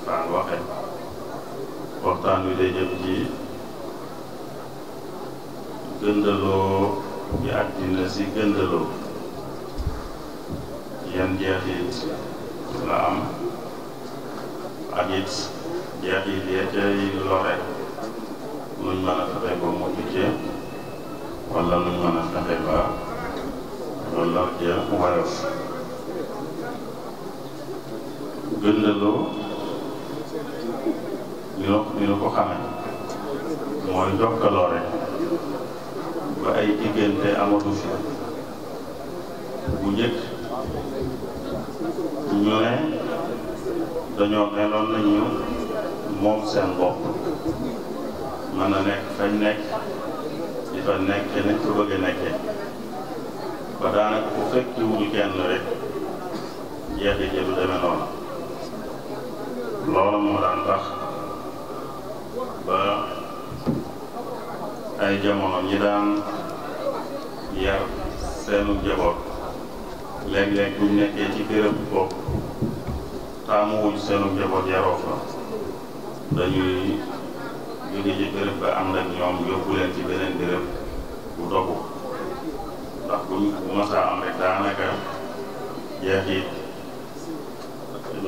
Fall waxe waxtaan wi day jëm ci gëndaloo bi àddina si gëndaloo yan jeexit la am ak it jeexit ya cay lore nuñ mën a fexe ba mucc ci wala nuñ mën a fexe ba lor ja woyof. gëndaloo ni nu ko xame mooy jokkaloo rek ba ay diggante amatu fi. bu njëkk ñu ne dañoo meloon nañu moom seen bopp mën na nekk fañ nekk di fa nekke nañ fa bëgg a nekke ba daanaka bu fekki wuñu kenn rek jeexi jëlu demee noonu. loolu moo daan tax ba ay jamono ñi daan yar seenu njaboot léeg-léeg buñ nekkee ci béréb bopp taamuwuñ seenu njaboot yaroo fa dañuy jóge ci béréb ba ànd ak ñoom yóbbu leen ci beneen béréb bu dogu ndax bu masaa am rek daanaka jeexit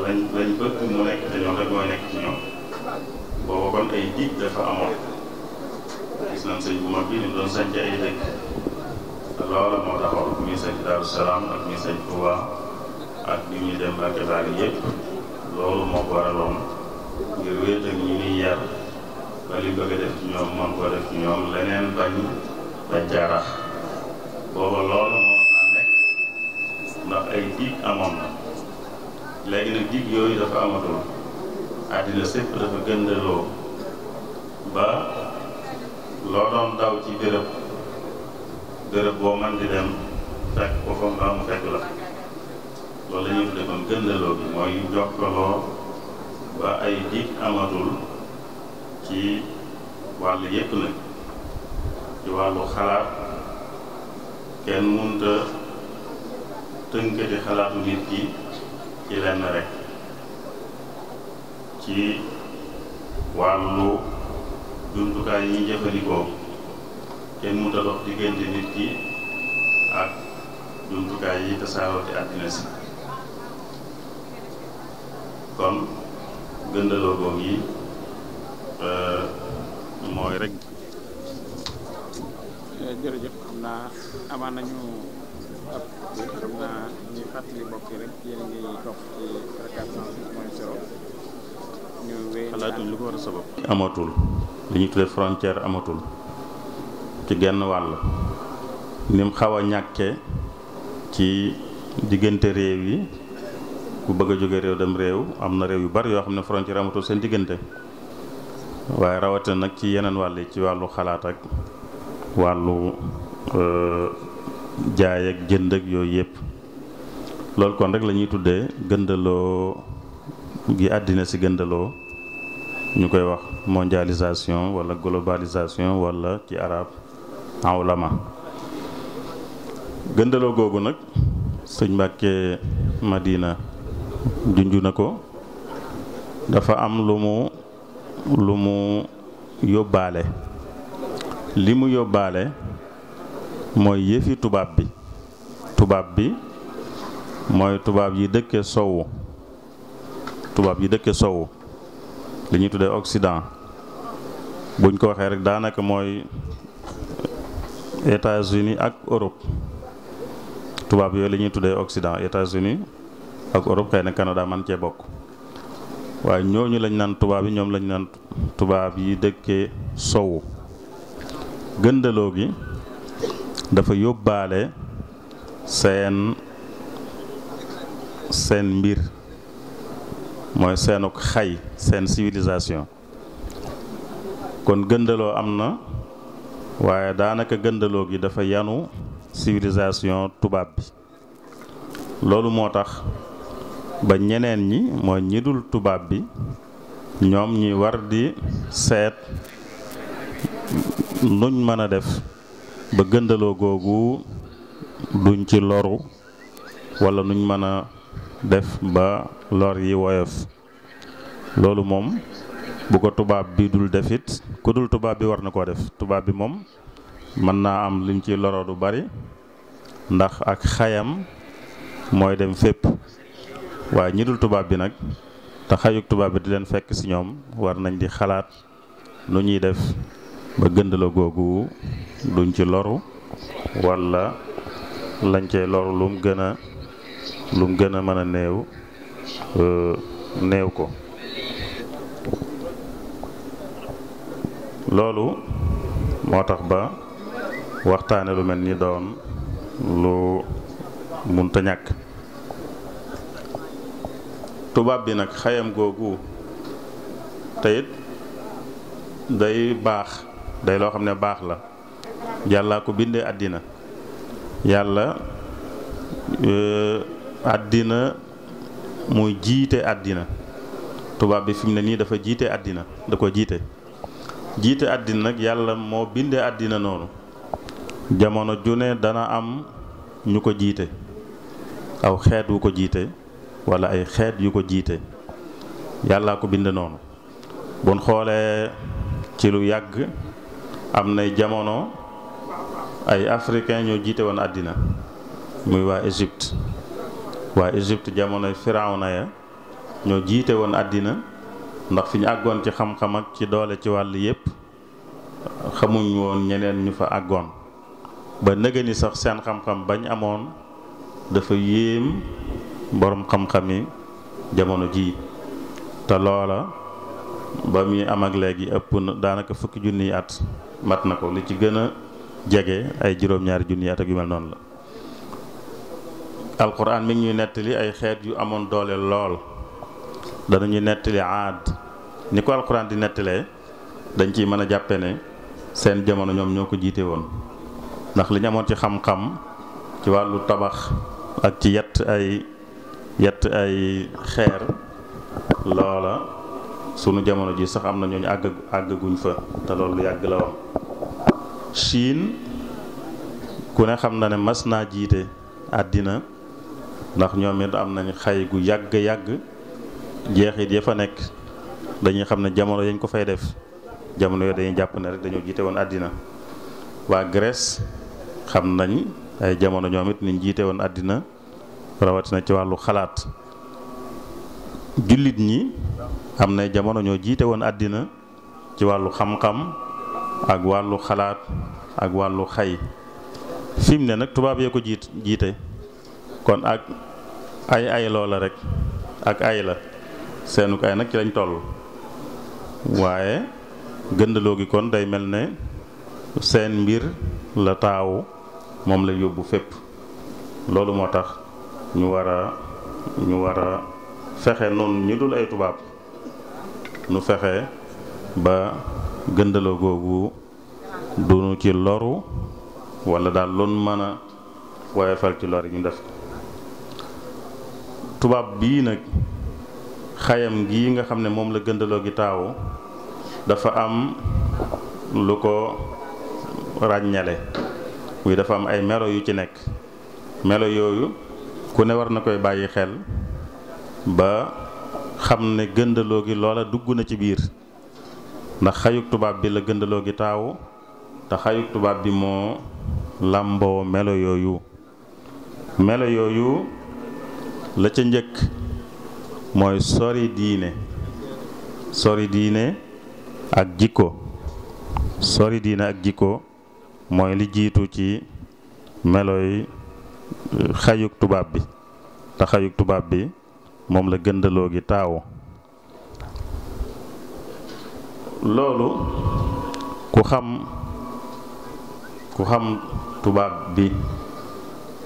lañ bëgg mu nekk te ñoom rek mooy nekk ci ñoom. booba kon ay dig dafa amoon gis nañ sëñ bu mag bi ni doon sañc ay dëkk loola moo taxoon bi muy sañc Daaru Salaam ak muy sañc Touba ak bi ñuy dem Mbàkke Bari yëpp loolu moo ko waraloon ngir wéet ak ñi ñuy yar ba li bëgg a def ci ñoom mën koo def ci ñoom leneen bañ jaarax. booba loola moo naa nekk ndax ay dig amoon na. léegi nag dig yooyu dafa amatul àddina sépp dafa gëndaloo ba loo doon daw ci béréb boo man di dem fekk ko fa mbaa mu fekk la. loolu la ñuy tudde kon gëndaloo bi mooy jokkaloo ba ay dig amatul ci wàll yépp nag. ci wàllu xalaat kenn mënta tënkati xalaatu nit ki ci lenn rek. ci wàllu jumtukaay yi ñuy jëfandikoo kenn mënut a dox diggante nit ki ak jumtukaay yi tasaaroo ci àddina si. kon gëndaloo googu yi mooy rek. jërëjëf xam naa amaan nañu ab xam naa ñuy fàttali mbokk yi rek yéen a ngi topp ci fréquence 106.0 ñu wéy xalaatuñ lu ko war a sabab. amatul li ñuy tuddee frontière amatul ci genn wàll ni mu xaw a ñàkkee ci diggante réew yi ku bëgg a jóge réew dem réew am na réew yu bari yoo xam ne frontière amatul seen diggante waaye rawatina nag ci yeneen wàll yi ci wàllu xalaat ak wàllu jaay ak jënd ak yooyu yëpp. loolu kon rek la ñuy tuddee gëndaloo gi àddina si gëndaloo ñu koy wax mondialisation wala globalisation wala ci arab awlama. gëndaloo googu nag sëñ Mbàkke Madina junju na ko dafa am lu mu yóbbaale. li mu yóbbaale mooy yëfi tubaab bi mooy tubaab yi dëkke sowu li ñuy tuddee Occident buñ ko waxee rek daanaka mooy États-Unis ak Europe. tubaab yooyu la ñuy tuddee Occident États-Unis ak Europe, xëy na Canada man cee bokk waaye ñooñu lañ naan tubaab yi ñoom lañ naan tubaab yi dëkkee sowu. gëndaloo gi dafa yóbbaale seen mbir mooy seenuk xay seen civilisation. kon gëndaloo am na waaye daanaka gëndaloo gi dafa yanu civilisation tubaab bi. loolu moo tax ba ñeneen ñi mooy ñi dul tubaab bi ñoom ñi war di seet nuñ mën a def ba gëndaloo googu duñ ci loru wala nuñ mën a def ba lor yi woyof. loolu moom bu ko tubaab bi dul defit ku dul tubaab bi war na koo def. tubaab bi moom mën naa am lim ci loro du bari ndax ak xayam mooy dem fépp, waaye ñi dul tubaab bi nag te xayuk tubaab bi di leen fekk ci ñoom war nañ di xalaat nu ñuy def ba gëndala googu duñ ci loru walla lañ cey loru lum gën a mën a néew ko. loolu moo tax ba waxtaane lu mel ni doon lu munta ñàkk. tubaab bi nag xayam googu te it day baax, day loo xam ne baax la. yàlla ko bindee àddina, yàlla àddina muy jiite àddina. tubaab bi fi mu ne nii dafa jiite àddina, da ko jiite àddina nag yàlla moo bindee àddina noonu. jamono ju ne dana am ñu ko jiite, aw xeet wu ko jiite walla ay xeet yu ko jiite. yàllaa ko bind noonu. buñ xoolee ci lu yàgg am nay jamono ay africain ñoo jiite woon àddina, muy waa Égypte. waa Égypte jamonoy Firawna ya ñoo jiite woon àddina, ndax fi ñu àggoon ci xam-xam ak ci doole ci wàll yépp xamuñ woon ñeneen ñu fa àggoon. ba nëgëni sax seen xam-xam bañ amoon dafa yéem boroom xam-xami jamono ji. te loola ba muy am ak léegi ëpp na daanaka fukki junniy at mat na ko. li ci gën a jege ay juróom-ñaari junniy at ak yu mel noonu la. alquran mi ngi ñuy nettali ay xeet yu amoon doole lool. danañuy nettali aad. ni ko alquran di nettalee dañ ciy mën a jàppe ne seen jamono ñoom ñoo ko jiite woon, ndax li ñu amoon ci xam-xam ci wàllu tabax ak ci yett ay xeer, loola sunu jamono ji sax am na ñooñu àggaguñ fa, te loolu yàgg la woon. Chine ku ne xam na ne mas naa jiite àddina, ndax ñoom it am nañ xay gu yàgg jeexit ya fa nekk dañuy xam ne jamono yañ ko fay def jamono yooyu dañuy jàpp ne rek dañoo jiite woon àddina. waa Grèce xam nañ ay jamono ñoom it niñ jiite woon àddina, rawatina ci wàllu xalaat. jullit ñi am na jamono ñoo jiite woon àddina ci wàllu xam-xam ak wàllu xalaat ak wàllu xay. fi mu ne nag tubaab yee ko jiite kon ak ay loola rek ak ay la seenuk ay nag ci lañ toll. waaye gëndaloo gi kon day mel ne seen mbir la taawu, moom la yóbbu fépp. loolu moo tax ñu war a fexe noonu ñu dul ay tubaab nu fexe ba gëndaloo googu duñu ci loru, walla daal loon mën a woyofal ci lor yi ñu def. tubaab bii nag xayam gi nga xam ne moom la gëndaloo gi taawu dafa am lu ko ràññale, muy dafa am ay melo yu ci nekk. melo yooyu ku ne war na koy bàyyi xel ba xam ne gëndaloo gi loola dugg na ci biir, ndax xayuk tubaab bi la gëndaloo gi taawu, te xayuk tubaab bi moo làmboo melo yooyu. melo yooyu la ca njëkk mooy sori diine ak jikko. sori diine ak jikko mooy li jiitu ci meloy xayuk tubaab bi, te xayuk tubaab bi moom la gëndaloo gi taawu. loolu ku xam tubaab bi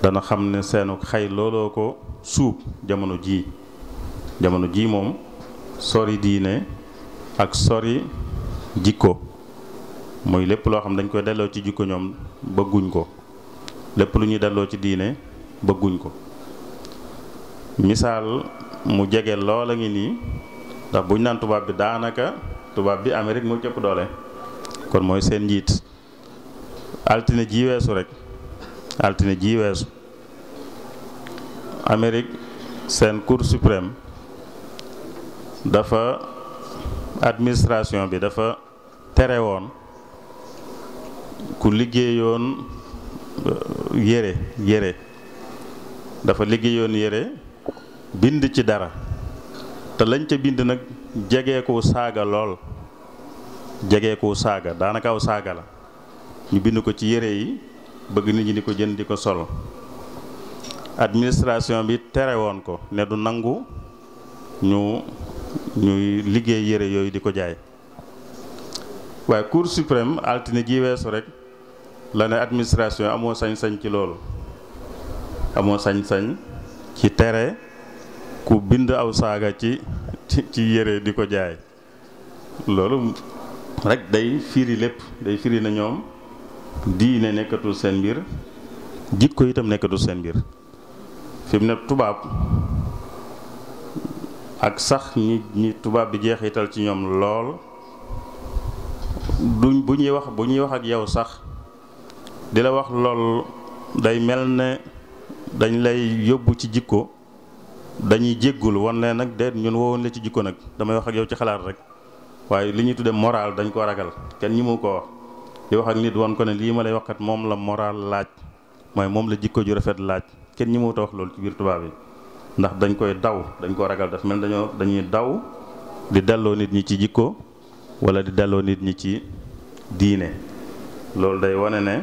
dana xam ne seenu xay looloo ko suub jamono ji moom sori diine ak sori jikko, muy lépp loo xam dañ koy delloo ci jikko ñoom bëgguñ ko, lépp lu ñuy delloo ci diine bëgguñ ko. misaal mu jege loola ngi nii, ndax buñ naan tubaab bi daanaka tubaab bi Amérique moo cëpp doole, kon mooy seen njiit. altine ji weesu Amérique seen cour suprême dafa administration bi dafa tere woon ku liggéeyoon yére dafa liggéeyoon yére bind ci dara te lañ ca bind nag jege ko saaga lool jege ko saaga daanaka aw saaga la ñu bind ko ci yére yi bëgg nit ñi di ko jënd di ko sol administration bi tere woon ko ne du nangu ñuy liggéey yére yooyu di ko jaay waaye Cour suprême altine ji weesu rek la ne administration amoo sañ-sañ ci loolu amoo sañ-sañ ci tere ku bind aw saaga ci yére di ko jaay loolu rek day firi lépp day firi na ñoom diine nekkatul seen mbir jikko itam nekkatul seen mbir fi mu ne tubaab ak sax ñi tubaab bi jeexital ci ñoom lool duñ bu ñuy wax ak yow sax di la wax lool day mel ne dañ lay yóbbu ci jikko dañuy jéggul wan leen nag de ñun woowoon la ci jikko nag damay wax ak yow ci xalaat rek waaye li ñuy tudde moral dañ ko ragal kenn ñi mu ko wax di wax ak nit wan ko ne lii ma lay waxkat moom la moral laaj mooy moom la jikko ju rafet laaj kenn ñi mu ta wax loolu ci biir tubaab yi ndax dañ koy daw dañ ko ragal daf mel dañuy daw di delloo nit ñi ci jikko wala di delloo nit ñi ci diine loolu day wane ne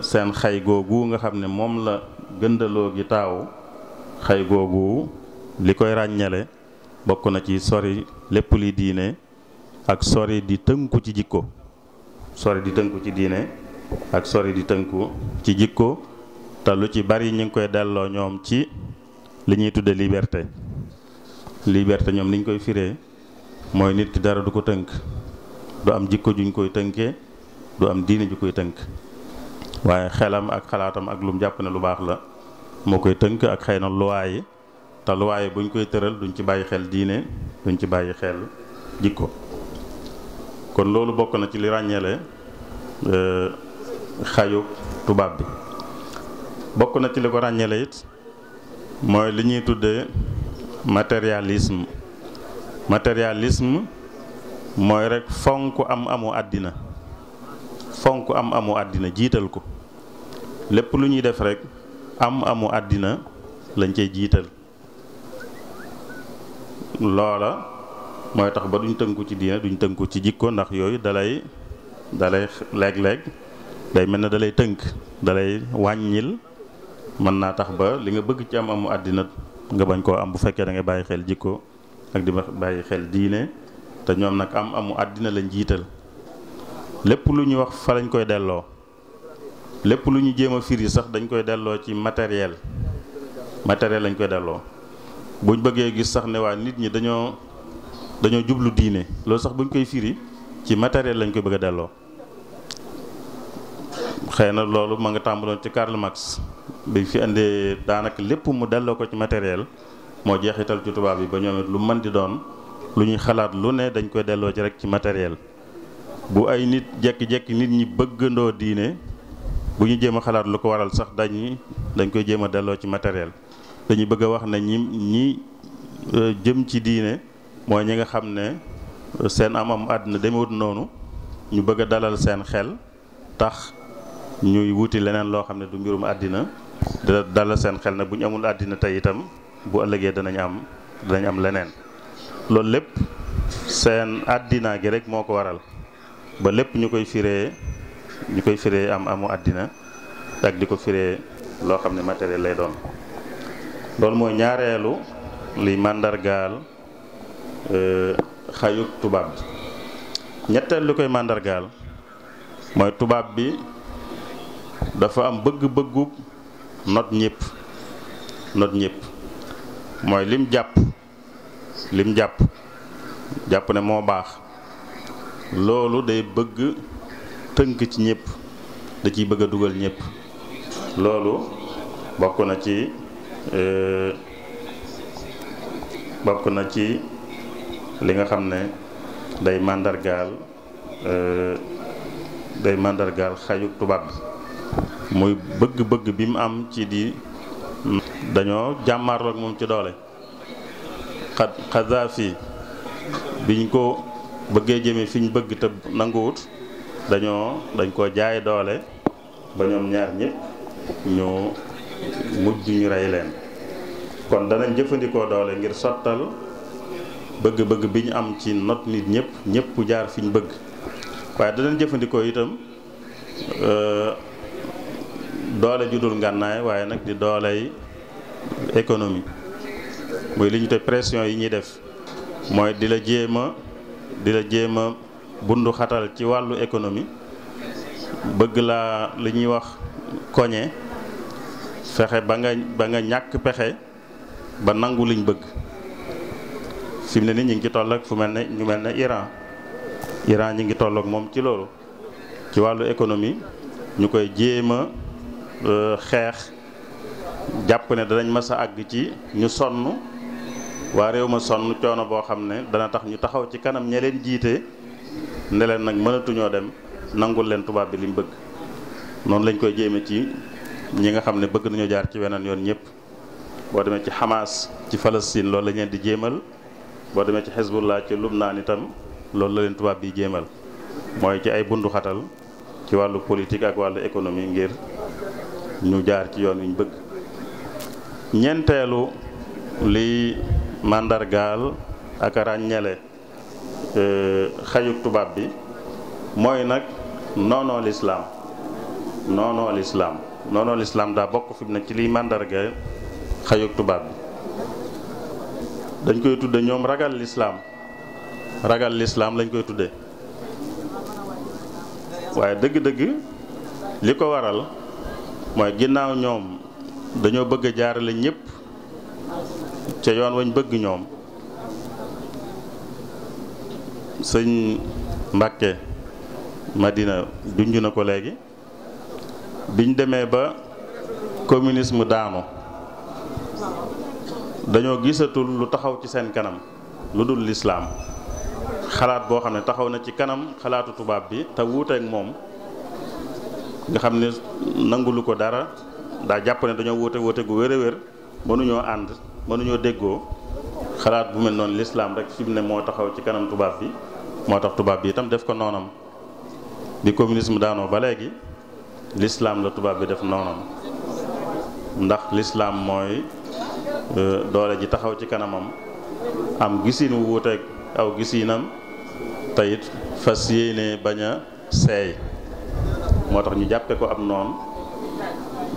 seen xay googu nga xam ne moom la gëndaloo gi taaw xay googu li koy ràññale bokk na ci sori lépp li diine ak sori di tënku ci jikko sori di tënku ci diine ak sori di tënku ci jikko te lu ci bari ñu ngi koy delloo ñoom ci li ñuy tudde liberté ñoom niñ koy firee mooy nit ki dara du ko tënk du am jikko juñ koy tënkee du am diine ju koy tënk waaye xelam ak xalaatam ak lum jàpp ne lu baax la moo koy tënk ak xëy na luwaay yi te luwaay yi buñ koy tëral duñ ci bàyyi xel diine duñ ci bàyyi xel jikko kon loolu bokk na ci li ràññeele xayu tubaab bi bokk na ci li ko ràññeele it mooy li ñuy tuddee matérialisme mooy rek fonk amu àddina jiital ko lépp lu ñuy def rek amu àddina lañ cay jiital loola mooy tax ba duñ tënku ci diine duñ tënku ci jikko ndax yooyu dalay léeg-léeg day mel ne dalay tënk dalay wàññil mën naa tax ba li nga bëgg ci amu àddina nga bañ koo am bu fekkee da ngay bàyyi xel jikko ak di bàyyi xel diine te ñoom nag amu àddina lañ jiital lépp lu ñuy wax fa lañ koy delloo lépp lu ñu jéem a firi sax dañ koy delloo ci matériel lañ koy delloo buñ bëggee gis sax ne waa nit ñi dañoo jublu diine loolu sax buñ koy firi ci matériel lañ koy bëgg a delloo xëy na loolu ma nga tàmbaloon ci Karl Marx bi fi indee daanaka lépp mu delloo ko ci matériel moo jeexital ci tubaab yi ba ñoom it lu mën di doon lu ñuy xalaat lu ne dañ koy delloo ci rek ci matériel bu ay nit jekki-jekki nit ñi bëggandoo diine bu ñu jéem a xalaat lu ko waral sax dañ koy jéem a delloo ci matériel dañuy bëgg a wax ne ñi jëm ci diine mooy ñi nga xam ne seen am àddina demewut noonu ñu bëgg a dalal seen xel tax ñuy wuti leneen loo xam ne du mbirum àddina da dalal seen xel ne bu ñu amul àddina tey itam bu ëllëgee danañ am leneen loolu lépp seen àddina gi rek moo ko waral ba lépp ñu koy firee amu àddina ak di ko firee loo xam ne matériel lay doon loolu mooy ñaareelu liy màndargaal xayuk tubaab bi ñetteel li koy màndargaal mooy tubaab bi dafa am bëgg-bëggu not ñëpp mooy lim jàpp ne moo baax loolu day bëgg tënk ci ñëpp da ciy bëgg a dugal ñëpp loolu bokk na ci li nga xam ne day màndargaal xayuk tubaab bi muy bëgg-bëgg bi mu am ci di dañoo jàmmaarloog moom ci doole Kadhafi biñ ko bëggee jëme fi ñu bëgg te nanguwut dañ ko jaay doole ba ñoom ñaar ñëpp ñu mujj ñu rey leen. kon danañ jëfandikoo doole ngir sottal bëgg-bëgg bi ñu am ci not nit ñëpp jaar fi ñu bëgg, waaye danañ jëfandikoo itam doole ju dul ngànnaay waaye nag di dooley économie, muy li ñu te pression yi ñuy def mooy di la jéem a bundu xatal ci wàllu économie, bëgg laa li ñuy wax koñe, fexe ba nga ñàkk pexe ba nangu liñ bëgg. fi mu ne ni ñu ngi ci toll ak fu mel ne ñu mel ne Iran ñi ngi toll ak moom ci loolu, ci wàllu économie ñu koy jéem a xeex, jàpp ne danañ mës a àgg ci ñu sonn, waa réew ma sonn coono boo xam ne dana tax ñu taxaw ci kanam ña leen jiite ne leen nag mënatuñoo dem, nangul leen tubaab bi liñ bëgg. noonu lañ koy jéeme ci ñi nga xam ne bëgg nañu jaar ci weneen yoon ñëpp. boo demee ci Hamas ci Palestine loolu la leen di jéemal, boo demee ci Hezbollah ci Lubnaan itam loolu la leen tubaab bi jéemal, mooy ci ay bundu xatal ci wàllu politique ak wàllu économie ngir ñu jaar ci yoon wi ñu bëgg. ñeenteelu li màndargaal ak ràññale xayuk tubaab bi mooy nag noonoo lislaam daa bokk fi mu ne ci liy màndargaal xayuk tubaab bi. dañ koy tudde ñoom ragal lislaam lañ koy tudde, waaye dëgg-dëgg li ko waral mooy ginnaaw ñoom dañoo bëgg a jaarale ñëpp ca yoon wañ bëgg ñoom. sëñ Mbàkke Madina junj na ko léegi, biñ demee ba communisme daanu dañoo gisatul lu taxaw ci seen kanam lu dul lislaam, xalaat boo xam ne taxaw na ci kanam xalaatu tubaab bi te wuuteek moom, nga xam ne nangulu ko dara, daa jàpp ne dañoo wuute gu wér mënuñoo ànd, mënuñoo déggoo. xalaat bu mel noonu lislaam rek fi mu ne moo taxaw ci kanam tubaab bi, moo tax tubaab bi itam def ko noonam. bi communisme daanoo ba léegi lislaam la tubaab bi def noonam, ndax lislaam mooy doole ji taxaw ci kanamam, am gisin wu wuuteeg aw gisinam, te it fas yéene bañ a seey. moo tax ñu jàppe ko ab noon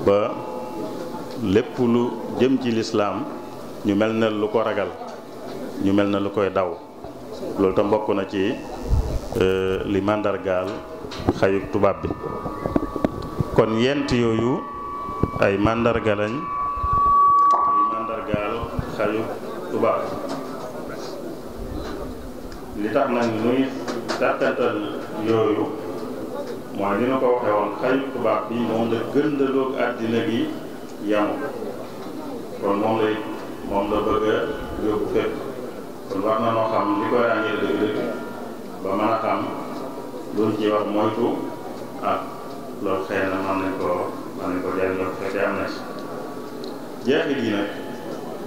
ba lépp lu jëm ci lislaam ñu mel ne lu ko ragal, ñu mel ne lu koy daw. loolu tam bokk na ci li màndargaal xayuk tubaab bi. kon yent yooyu ay màndarga lañ, ay màndargaal xayuk tubaab. li tax nag nuy tàkkatal yooyu mooy ni ma ko waxee woon, xayuk tubaab bi moom la gëndaloog àddina gi yamu, kon moom la bëgg a yóbbu fépp. kon war na noo xam li koy ràññee dëgg-dëgg ba mën a xam luñ ci wax moytu, ak loolu xëy na mën nañ ko jariñoo bu fekkee am na ci jeexit yi nag.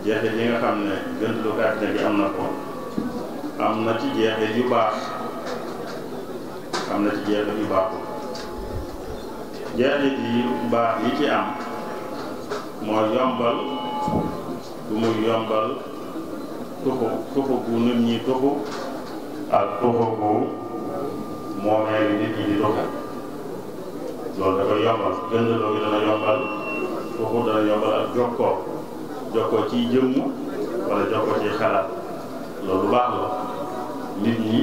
jeexit yi nga xam ne gëndaloog àddina gi am na ko, am na ci jeexit yu baax, am na ci jeexit yu baaxul. jeexit yi baax yi ci am mooy yombal bu muy yombal tuxu gu nit ñi tuxu ak tuxu gu moomeel nit ñi di tuxu. loolu da koy yombal, gëndaloo gi dana yombal tuxu, dana yombal ak jokkoo ci jëmm wala jokkoo ci xalaat. loolu baax la, nit ñi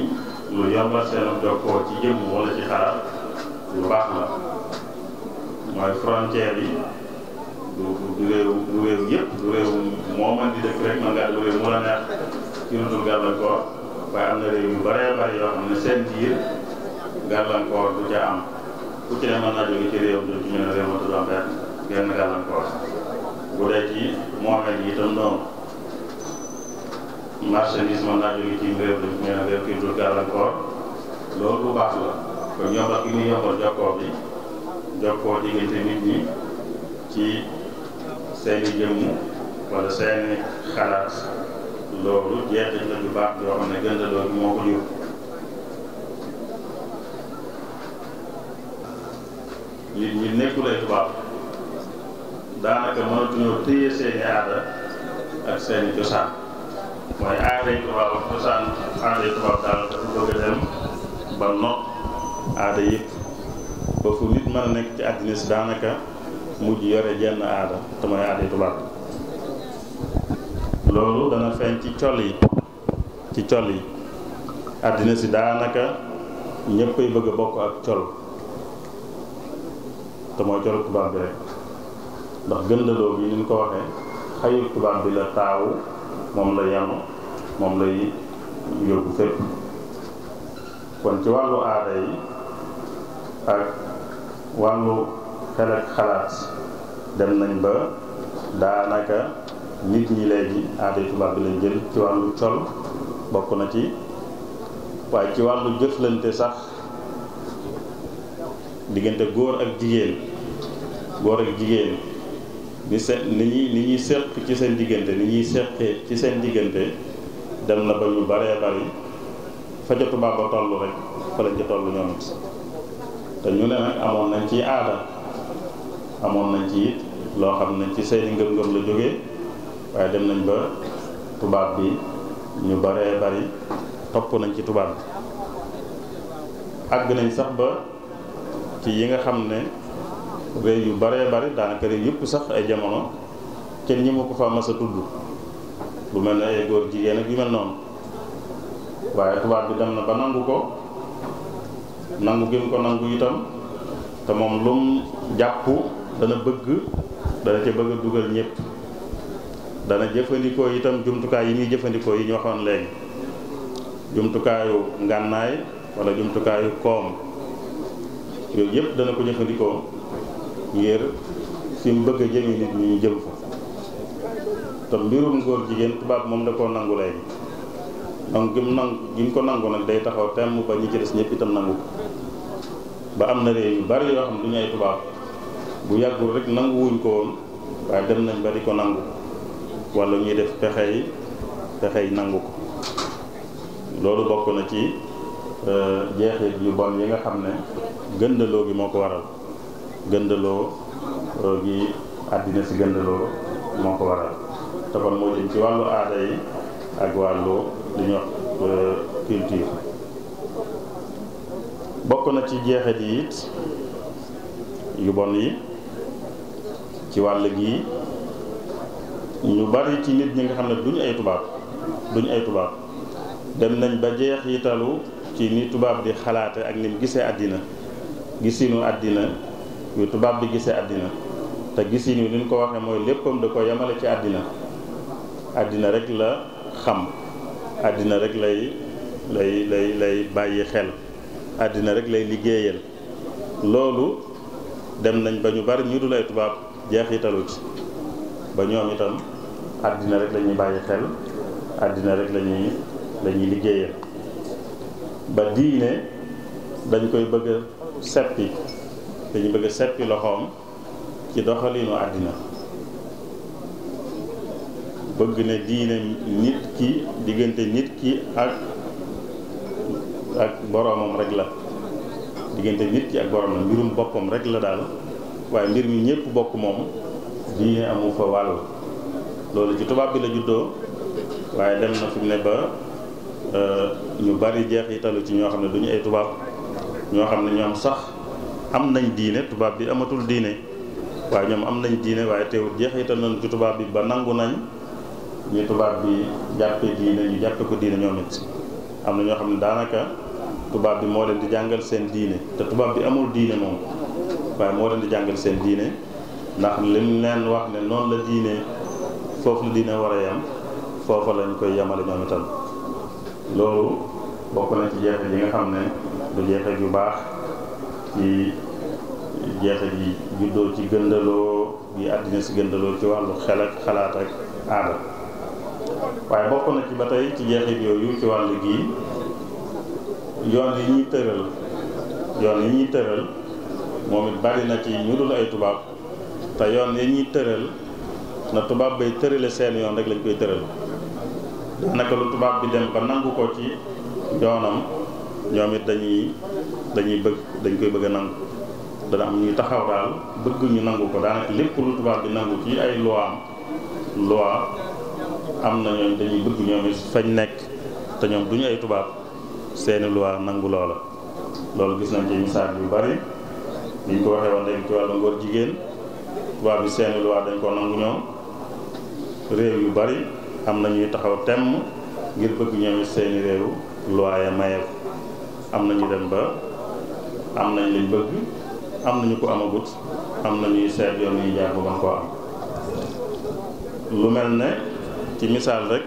lu yombal seen jokkoo ci jëmm wala ci xalaat lu baax la. mooy frontière yi du réew yëpp, du réew moo mën di dëkk rek man ngaa du réew mu la neex ci lu dul gàllankoor, waaye am na réew yu bare bare yoo xam ne seen biir gàllankoor du ca am. ku ci ne mën naa jóge ci réew du ci mel ne réew ma du am benn gàllankoor. bu dee ci moomeel yi itam noonu, marchandise mën naa jóge ci réew du ci mel ne réew kii dul gàllankoor. loolu bu baax la, kon yombal gi muy yombal jokkoo bi, jokkoo diggante nit ñi ci seeni jëmm wala seeni xalaat loolu jeexit la ju baax yoo xam ne gëndaloo bi moo ko jur. nit ñi nekkul ay tubaab daanaka mënatuñoo téye seeni aada ak seeni cosaan mooy aaday tubaab ak cosaan aaday tubaab daal dafa bëgg a dem ba not aada yëpp ba fu nit mën a nekk ci àddina si daanaka mujj yore jenn aada te mooy aaday tubaab. loolu dana feeñ ci col yi àddina si daanaka ñëppay bëgg a bokk ak col te mooy colu tubaab bi rek ndax gëndaloo bi ni ñu ko waxee xayul tubaab bi la taawu moom la yanu moom lay yóbbu fépp. kon ci wàllu aada yi ak wàllu xel ak xalaat dem nañ ba daanaka nit ñi léegi aaday tubaab bi lañ jël ci wàllu col bokk na ci, waaye ci wàllu jëflante sax diggante góor ak jigéen ni ñuy seq ci seen diggante ni ñuy seqee ci seen diggante dem na ba ñu baree bari fa ca tubaab ba toll rek fa lañ ca toll ñoom it te ñu ne nag amoon nañ ci aada amoon nañ ci it loo xam ne ci seeni ngëm-ngëm la jógee waaye dem nañ ba tubaab bi ñu baree bari topp nañ ci tubaab bi àgg nañ sax ba ci yi nga xam ne réew yu baree bari daanaka réew yëpp sax ay jamono kenn ñi ma ko fa mas a tudd lu mel ne ay góor jigéen ak yu mel noonu waaye tubaab bi dem na ba nangu ko nangu gi mu ko nangu itam te moom lum jàpp dana ca bëgg a dugal ñëpp dana jëfandikoo itam jumtukaay yi muy jëfandikoo yi ñu waxoon léegi jumtukaayu ngànnaay wala jumtukaayu koom yooyu yëpp dana ko jëfandikoo ngir fi mu bëgg a jëmi nit ñi ñu jëm fa te mbirum góor jigéen tubaab moom da koo nangu léegi donc gi mu ko nangu nag day taxaw temm ba ñi ci des ñëpp itam nangu ko ba am na réew yu bari yoo xam ne du ñu ay tubaab bu yàggul rek nangu wuñ ko woon waaye dem nañ ba di ko nangu wala ñuy def pexey nangu ko loolu bokk na ci jeexit yu bon yi nga xam ne gëndaloo gi moo ko waral gëndaloo gi àddina si gëndaloo moo ko waral te kon moo jëm ci wàllu aada yi ak wàllu li ñuy wax culture. bokk na ci jeexit yi it yu bon yi ci wàll gi ñu bari ci nit ñi nga xam ne duñu ay tubaab dem nañ ba jeexitalu ci ni tubaab di xalaate ak ni mu gisee àddina gisinu àddina yu tubaab bi gisee àddina te gisin wi ni ñu ko waxee mooy léppam da ko yemale ci àddina rek la xam àddina rek lay bàyyi xel àddina rek lay liggéeyal loolu dem nañ ba ñu bari ñu dul ay tubaab jeexitalu ci ba ñoom itam àddina rek lañuy bàyyi xel àddina rek lañuy liggéeyal ba diine dañ koy bëgg a seppi dañu bëgg a seppi loxoom ci doxalinu àddina bëgg ne diine nit ki diggante nit ki ak boroomam rek la diggante nit ki ak boroomam mbirum boppam rek la daal waaye mbir mi ñëpp bokk moom diine amu fa wàll loolu ci tubaab bi la juddoo waaye dem na fi mu ne ba ñu bari jeexitalu ci ñoo xam ne duñu ay tubaab ñoo xam ne ñoom sax am nañ diine tubaab bi amatul diine waaye ñoom am nañ diine waaye teewul jeexital nañ ci tubaab bi ba nangu nañ ñu tubaab bi jàppe diine ñu jàppe ko diine ñoom it am na ñoo xam ne daanaka tubaab bi moo leen di jàngal seen diine te tubaab bi amul diine moom waaye moo leen di jàngal seen diine ndax lim leen wax ne noonu la diine foofu la diine war a yem foofa lañ koy yemale ñoom itam loolu bokk na ci jeexit yi nga xam ne du jeexit yu baax ci jeexit yi juddoo ci gëndaloo gi àddina si gëndaloo ci wàllu xel ak xalaat ak aada waaye bokk na ci ba tey ci jeexit yooyu ci wàllu gi yoon yi ñuy tëral moom it bari na ci ñu dul ay tubaab te yoon yi ñuy tëral na tubaab bay tërale seen yoon rek lañ koy tëral naka lu tubaab bi dem ba nangu ko ci yoonam ñoom it dañuy bëgg dañ koy bëgg a nangu. dana am ñuy taxaw daal bëgg ñu nangu ko daanaka lépp lu tubaab bi nangu ci ay loi am na ñooñ dañuy bëgg ñoom it fañ nekk te ñoom duñu ay tubaab seeni loi nangu loola. loolu gis nañ ci misaal yu bari liñ ko waxee woon léegi ci wàllu ngóor jigéen tubaab bi seeni loi dañ ko nangu ñoom. réew yu bari am na ñuy taxaw temm ngir bëgg ñoom it seeni réew loi ya maye ko. am na ñu dem ba am nañ liñ bëgg am nañu ko amagut am na ñuy seet yoon yi jaar ba mën koo am. lu mel ne ci misaal rek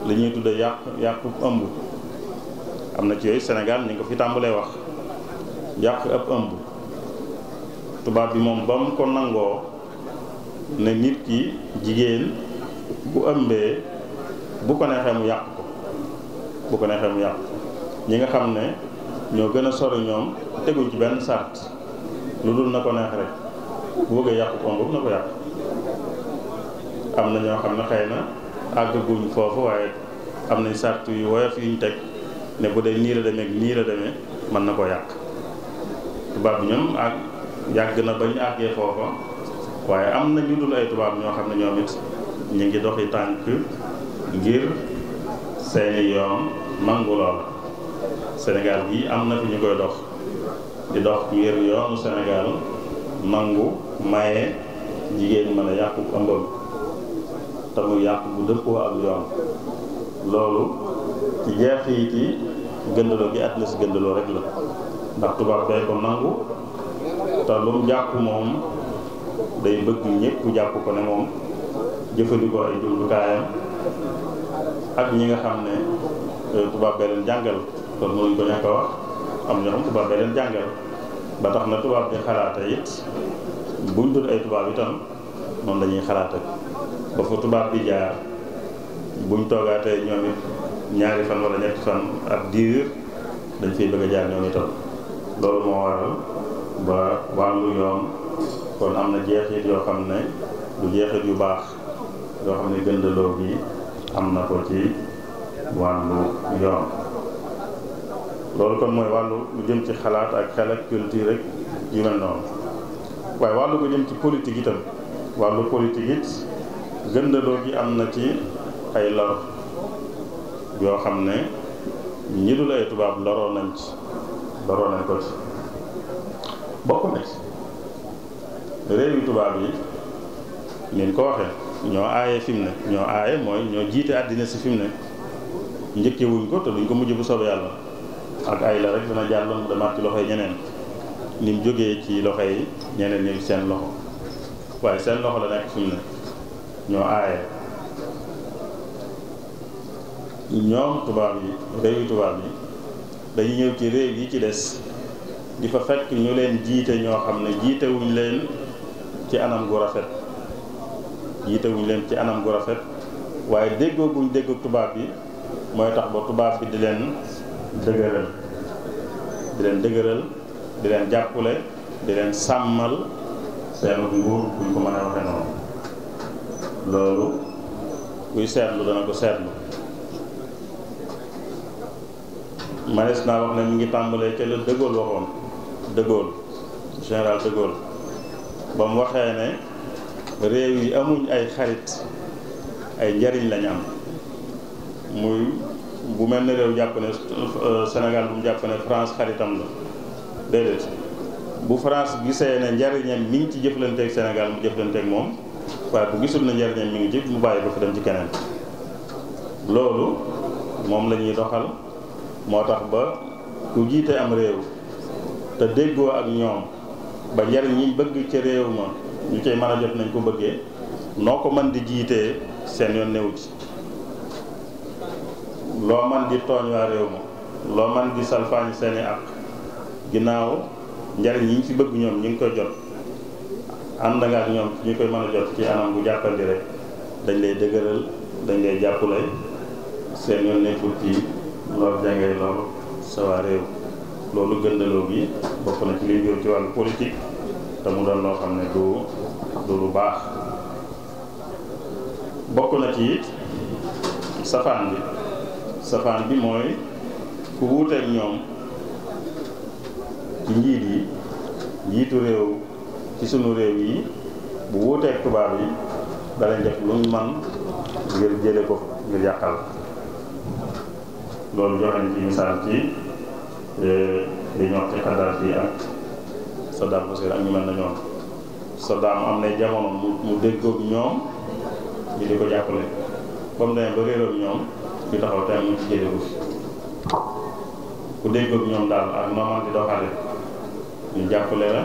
li ñuy tudde yàqu ëmb am na ci yooyu Sénégal ni nga ko fi tàmbalee wax yàq ab ëmb tubaab bi moom ba mu ko nangoo ne nit ki jigéen bu ëmbee bu ko neexee mu yàq ko ñi nga xam ne ñoo gën a sori ñoom teguñ ci benn sart lu dul na ko neex rek bu bëggee yàqu ko ëmb na ko yàq. am na ñoo xam ne xëy na àgguñ foofu waaye am nañ sart yu woyof yuñ teg ne bu dee nii la demee ak nii la demee mën na ko yàq. tubaab bi ñoom ak yàgg na bañ àggee foofa waaye am na ñu dul ay tubaab ñoo xam ne ñoom it ñu ngi doxi tànk ngir seeni yoon nangu lool. Sénégal gi am na fi ñu koy dox di dox ngir yoonu Sénégal nangu maye jigéen mën a yàqu ëmbam te muy yàqu bu dëppoo ak yoon. loolu ci jeexit yi gëndaloo gi àddina si gëndaloo rek la ndax tubaab bee ko nangu te lu mu jàpp moom day bëgg ñëpp jàpp ko ne moom jëfandikoo ay jumtukaayam ak ñi nga xam ne tubaab bee leen jàngal kon mënuñ ko ñàkk a wax am ñoo xam tubaab bee leen jàngal ba tax na tubaab bi xalaata it buñ dul ay tubaab itam noonu lañuy xalaata ba fa tubaab bi jaar buñ toogaatee ñoom it ñaari fan wala ñetti fan ab diir dañ fiy bëgg a jaar ñoom itam. loolu moo waral ba wàllu yoon kon am na jeexit yoo xam ne du jeexit yu baax yoo xam ne gëndaloo bi am na ko ci wàllu yoon. loolu kon mooy wàllu lu jëm ci xalaat ak xel ak culture rek yu mel noonu waaye wàllu ko jëm ci politique itam wàllu politique it gëndaloo gi am na ci ay lor yoo xam ne ñi dul ay tubaab loroo nañ ko ci bokk na ci réewi tubaab yi nin ko waxee ñoo aaye fi mu ne ñoo aaye mooy ñoo jiite àddina si fi mu ne njëkke wuñ ko te duñ ko mujj bu soobee yàlla ak ay la rek dana jàll mu demaat ci loxoy ñeneen ni mu jógee ci loxoy ñeneen ñi seen loxo waaye seen loxo la nekk fi mu ne ñoo aaye ñoom tubaab yi réewi tubaab yi dañuy ñëw ci réew yi ci des di fa fekk ñu leen jiite ñoo xam ne jiitewuñ leen ci anam gu rafet waaye déggoo guñ dégg tubaab bi mooy tax ba tubaab bi di leen dëgëral di leen jàppale di leen sàmmal seen nguur buñ ko mën a waxe noonu. loolu kuy seetlu dana ko seetlu manees naa wax ne mi ngi tàmbalee ca la De Gaulle waxoon général De Gaulle ba mu waxee ne réew yi amuñ ay xarit ay njariñ lañ am muy bu mel ne réew jàpp ne Sénégal bu mu jàpp ne France xaritam la déedéet bu France gisee ne njariñam mi ngi ci jëflanteeg Sénégal mu jëflanteeg moom waaye bu gisul ne njariñam mi ngi ci mu bàyyi ko fi dem ci keneen. loolu moom la ñuy doxal moo tax ba ku jiite am réew te déggoo ak ñoom ba njariñ ñi bëgg ca réew ma ñu cay mën a jot nañ ko bëggee noo ko mën di jiitee seen yoon newu ci. loo man di tooñ waa réew ma loo man di salfaañi seeni ak ginnaaw njariñ yi ñu fi bëgg ñoom ñu ngi koy jot ànd nga ak ñoom ñu koy mën a jot ci anam bu jàppandi rek dañ lay dëgëral dañ lay jàppale seen yoon nekkul ci loolu jàngee loolu sa waa réew. loolu gëndaloo bi bokk na ci liy jur ci wàllu politique te mu doon loo xam ne du lu baax. bokk na ci it safaan bi mooy ku wuuteeg ñoom ci njiit yi njiitu réew ci sunu réew yi bu wuuteeg tubaab yi danañ def lu ñu man ngir jële ko ngir yàqal loolu joxe na ci misaal ci li ñu wax ci Kadhafi ak Saddam Hussein ak ñu mel na ñoom. Saddam am na jamono mu déggoog ñoom ñu di ko jàppale ba mu demee ba réeroog ñoom ñu taxaw tey mu ci jële ko ku déggoog ñoom daal ak nooman di doxale ñu jàppale la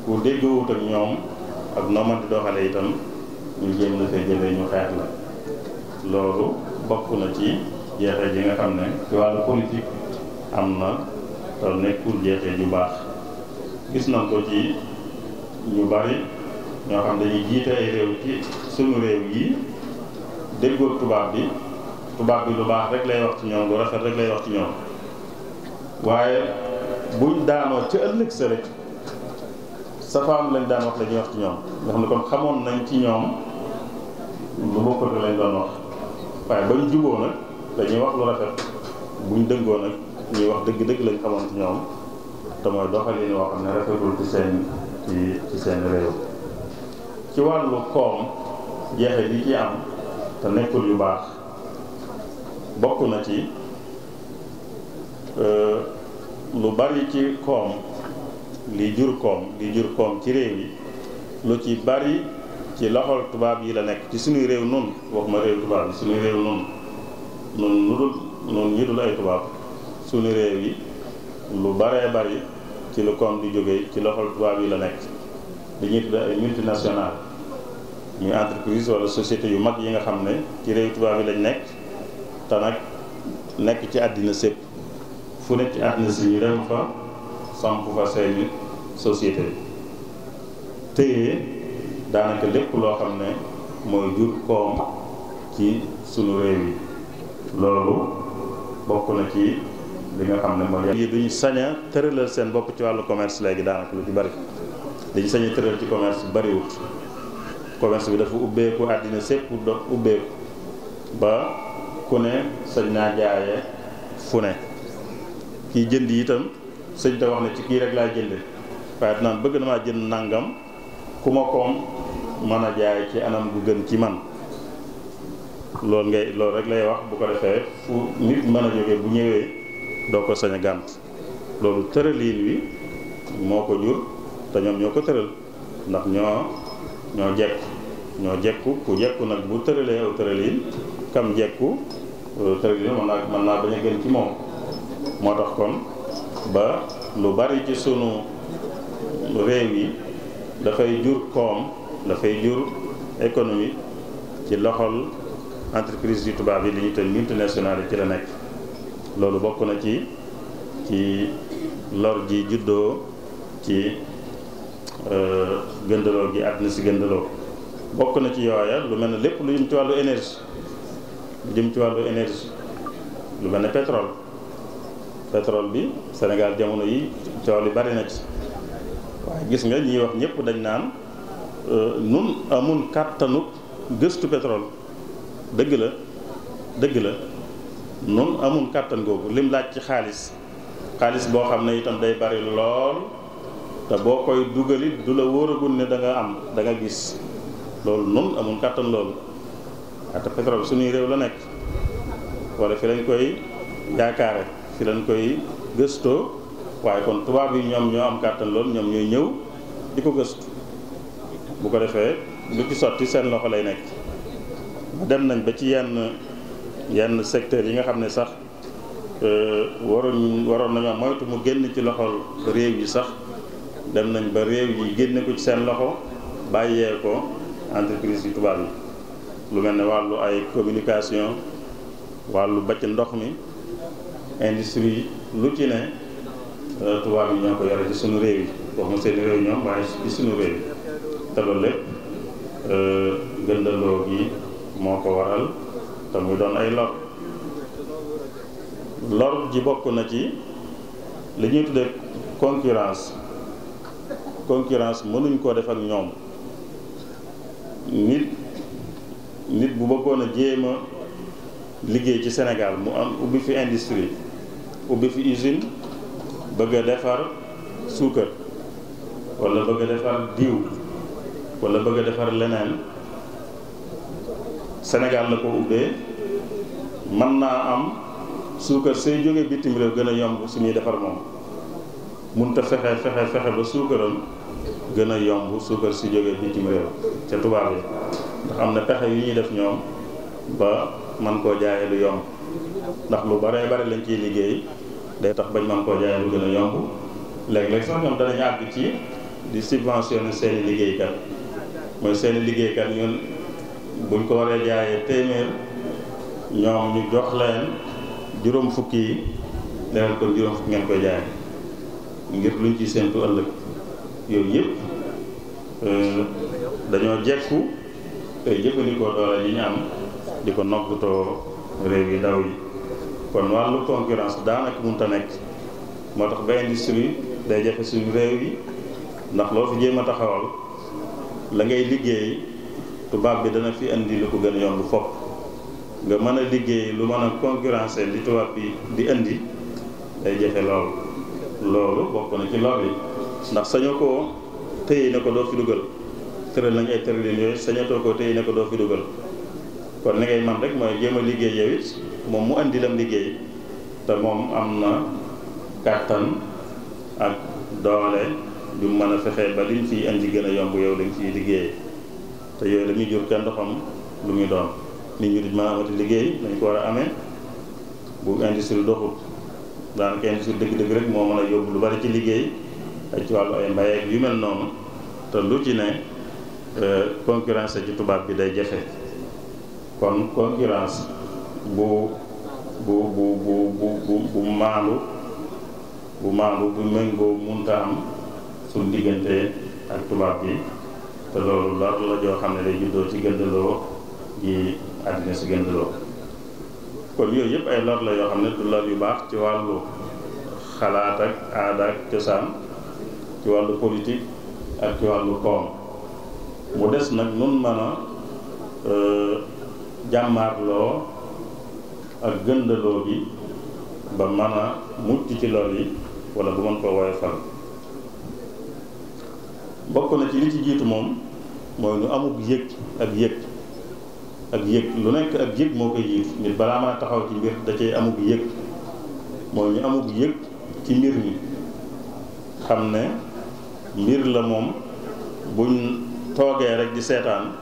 ku déggoowut ak ñoom ak nooman di doxale itam ñu jéem la fee jëlee ñu xeex la loolu bokk na ci jeexee ji nga xam ne ci wàllu politique am na te nekkul jeexee ju baax gis nañ ko ci ñu bari ñoo xam dañuy jiite ay réew ci sunu réew yi déggoo tubaab bi lu baax rek lay wax ci ñoom lu rafet rek lay wax ci ñoom waaye buñ daanoo ca ëllëg sa rek safaam lañ daan wax la ñuy wax ci ñoom nga xam ne kon xamoon nañ ci ñoom lu bokkul lañ doon wax waaye bañ juboo nag dañuy wax lu rafet buñ dëngoo nag ñuy wax dëgg-dëgg lañ xamoon ci ñoom te mooy doxalin woo xam ne rafetul ci seen réew ci wàllu koom jeexe li ci am te nekkul yu baax bokk na ci lu bari ci koom li jur koom ci réew yi lu ci bari ci loxol tubaab yi la nekk ci suñuy réew nun waxuma réew tubaab yi suñuy réew nun ñi dul ay tubaab suñu réew yi lu baree bari ci lu koom di jóge ci loxol tubaab yi la nekk li ñuy tudde ay multinationales ñuy entreprise wala société yu mag yi nga xam ne ci réew tubaab yi lañ nekk te nag nekk ci àddina sépp fu nekk ci àddina si ñu dem fa samp fa seeni société téye daanaka lépp loo xam ne mooy jur koom ci sunu réew yi loolu bokk na ci li nga xam ne mooy yi duñu sañ a tëralal seen bopp ci wàllu commerce léegi daanaka lu ci bari dañu sañ a tëral ci commerce bariwut commerce bi dafa ubbeeku àddina sépp do ubbeeku ba ku ne sañ naa jaayee fu ne kii jënd itam sëñ te wax ne ci kii rek laa jënd waaye dinaan bëgg na maa jënd nangam ku ma koom mën a jaay ci anam gu gën ci man loolu rek lay wax bu ko defee fu nit mën a jógee bu ñëwee doo ko sañ a gànt loolu tëraliin wi moo ko jur te ñoom ñoo ko tëral ndax ñoo jekku ku jekku nag bu tëralee aw tëraliin kam jekku tëraliin mën naa bañ a gën ci moom moo tax kon ba lu bari ci sunu réew yi dafay jur koom dafay jur économie ci loxol entreprise yu tubaab yi li ñu te multinationales yi ci la nekk loolu bokk na ci lor ji juddoo ci gëndaloo gi àddina si gëndaloo bokk na ci yooya lu mel ne lépp lu jëm ci wàllu énergie lu mel ne pétrole bi Sénégal jamono yi coow li bari na ci waaye gis nga ñiy wax ñëpp dañ naan nun amun kàttanu gëstu pétrole dëgg la nun amun kàttan googu lim laaj ci xaalis boo xam ne itam day bari lool te boo koy dugalit du la wóoragul ne da nga gis loolu nun amun kàttan loolu te pétrole suñuy réew la nekk wala fi lañ koy yaakaare fi lañ koy gëstoo waaye kon tubaab yi ñoom ñoo am kàttan loolu ñoom ñooy ñëw di ko gëstu bu ko defee lu ci sotti seen loxo lay nekk dem nañ ba ci yenn secteurs yi nga xam ne sax waroon nañoo moytu mu génn ci loxol réew yi sax dem nañ ba réew yi génne ko ci seen loxo bàyyee ko entreprise yu tubaab yi lu mel ne wàllu ay communication wàllu bacc ndox mi industrie lu ci ne tubaab yi ñoo ko yore ci sunu réew yi waxuma seen réew ñoom waaye ci sunu réew yi te loolu lépp gëndaloo gi moo ko waral te muy doon ay lor ji bokk na ci li ñuy tuddee concurrence mënuñ koo def ak ñoom nit bu bëggoon a jéem a liggéey ci Sénégal mu am ubbi fi industrie ubbi fi usine bëgg a defar suukar wala bëgg a defar diw wala bëgg a defar leneen Sénégal la ko ubbee mën naa am suukar say jóge bitim réew gën a yomb suñuy defar moom munta fexe ba suukaram gën a yomb suukar si jóge bitim réew ca tubaab yi ndax am na pexe yu ñuy def ñoom ba man koo jaayee lu yomb ndax lu bare lañ ciy liggéey day tax bañ man koo jaayee lu gën a yomb léeg-léeg sax ñoom danañu àgg ci di subventionner seeni liggéeykat mooy seeni liggéeykat ñun buñ ko waree jaayee téeméer ñoom ñu jox leen juróom fukki yi leneen kon juróom fukki ngeen koy jaay ngir luñ ci séentu ëllëg yooyu yëpp dañoo jekku tey jëfandikoo doole yi ñu am di ko noggutoo réew yi daw yi kon wàllu concurrence daanaka mënut a nekk moo tax ba industrie day jafe suñu réew yi ndax loo fi jéem a taxawal la ngay liggéey tubaab bi dana fi indi lu ko gën a yomb fopp nga mën a liggéey lu mën a concurrencer li tubaab bi di indi day jafe loolu bokk na ci lor yi ndax sañoo koo téye ne ko doo fi dugal tëral nañ ay tëralin yooyu sañatoo koo téye ne ko doo fi dugal kon li ngay man rek mooy jéem a liggéey yow it moom mu andi lam liggéey te moom am na kàttan ak doole du mën a fexe ba liñ fiy indi gën a yomb yow dañ fiy liggéey te yooyu dañuy jur kenn doxam lu muy doon nit ñi duñ mën a amati liggéey dañ ko war a amee bu industrie doxut daanaka industrie dëgg-dëgg rek moo mën a yóbbu lu bari ci liggéey ak ci wàllu ay mbay ak yu mel noonu te lu ci ne concurrence ci tubaab bi day jafe kon concurrence bu maandu bu méngoo munta am suñ diggante ak tubaab bi te loolu lor la joo xam ne day juddoo ci gëndaloo ji àddina si gëndaloo kon yooyu yëpp ay lor la yoo xam ne du lor yu baax ci wàllu xalaat ak aada ak cosaan ci wàllu politique ak ci wàllu koom mu des nag nun mën a jàmmaarloo ak gëndaloo bi ba mën a mucc ci lor yi wala bu mën koo woyofal bokk na ci li ci jiitu moom mooy nu amug yëg ak yëg lu nekk ak yëg moo koy jiitu nit balaa mën a taxaw ci mbir da cay amug yëg mooy ñu amug yëg ci mbir mi xam ne mbir la moom buñ toogee rek di seetaan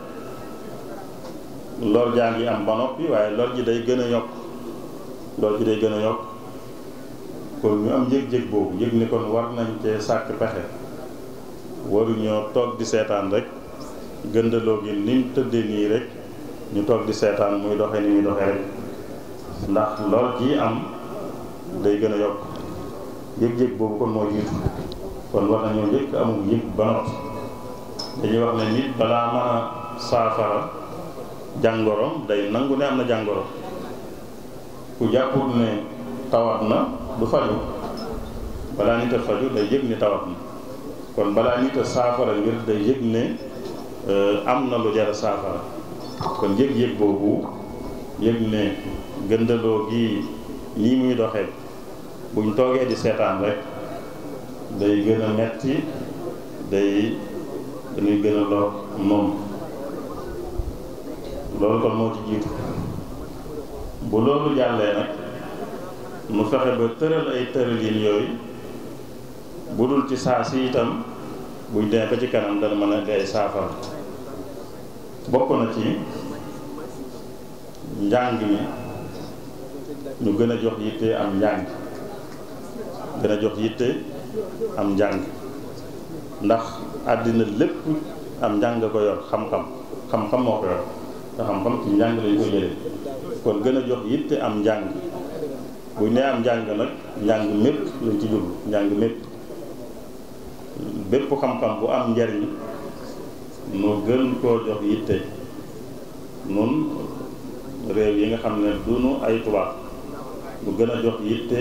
lor jaa ngi am ba noppi waaye lor ji day gën a yokk kon ñu am yëg-yëg boobu yëg ni kon war nañ cee sàkk pexe waruñoo toog di seetaan rek gëndaloo gi ni mu tëddee nii rek ñu toog di seetaan muy doxe ni muy doxe rek ndax lor ji am day gën a yokk yëg-yëg boobu kon moo jiitu kon war nañoo yëg amul yëg ba noppi dañuy wax ne nit balaa mën a saafara jàngoroom day nangu ne am na jàngoro ku jàpput ne tawat na du faju balaa nit a faju day yëg ne tawat na kon balaa nit a saafara ngir day yëg ne am na lu jar a saafara kon yëg-yëg boobu yëg ne gëndaloo gi nii muy doxee buñ toogee di seetaan rek day gën a metti dañuy gën a lor moom loolu kon moo ci jiitu bu loolu jàllee nag mu fexe ba tëral ay tëralin yooyu bu dul ci saa si itam buñ demee ba ci kanam dana mën a di ay saafara bokk na ci njàng mi ñu gën a jox yitte am njàng ndax àddina lépp am njàng ko yor xam-xam moo ko yor te xam-xam ci njàng lañ ko jëlee kon gën a jox yitte am njàng buñ nee am njàng nag njàng mépp lañ ci jublu njàng mépp bépp xam-xam bu am njariñ nu gën koo jox yitte nun réew yi nga xam ne duñu ay tubaab nu gën a jox yitte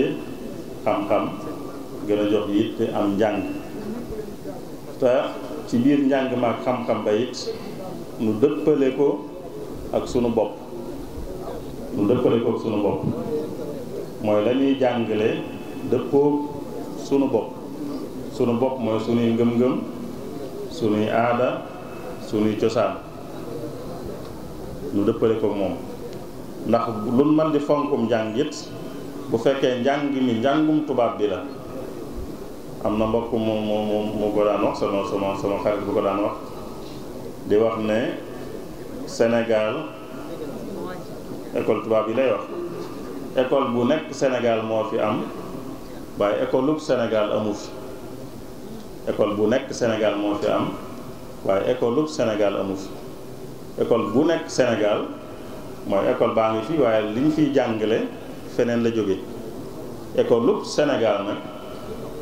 xam-xam gën a jox yitte am njàng te ci biir njàng ma ak xam-xam ba it nu dëppale ko ak sunu bopp nu dëppale koog sunu bopp mooy la ñuy jàngale dëppoog sunu bopp mooy sunuy ngëm-ngëm sunuy aada sunuy cosaan nu dëppale koog moom ndax luñ mën di fonkum njàng it bu fekkee njàng mi njàngum tubaab bi la am na mbokk mu ko daan wax sama xarit bu ko daan wax di wax ne Sénégal école tubaab yi lay wax école bu nekk Sénégal moo fi am waaye école lu Sénégal amu fi école bu nekk Sénégal moo fi am waaye école lu Sénégal amu fi école bu nekk Sénégal mooy école baa ngi fi waaye li ñu fiy jàngale feneen la jóge école lu Sénégal nag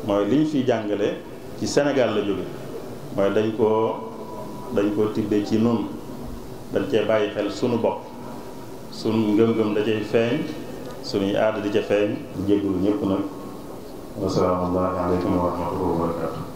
mooy li ñu fiy jàngale ci Sénégal la jóge mooy dañ koo tibbee ci nun dañ cee bàyyi xel sunu bopp sunu ngëm-ngëm da cay feeñ sunuy aada di ca feeñ jéggulu ñëpp nag wassalaamu aleykum wa rahmatullahi wa barakatuh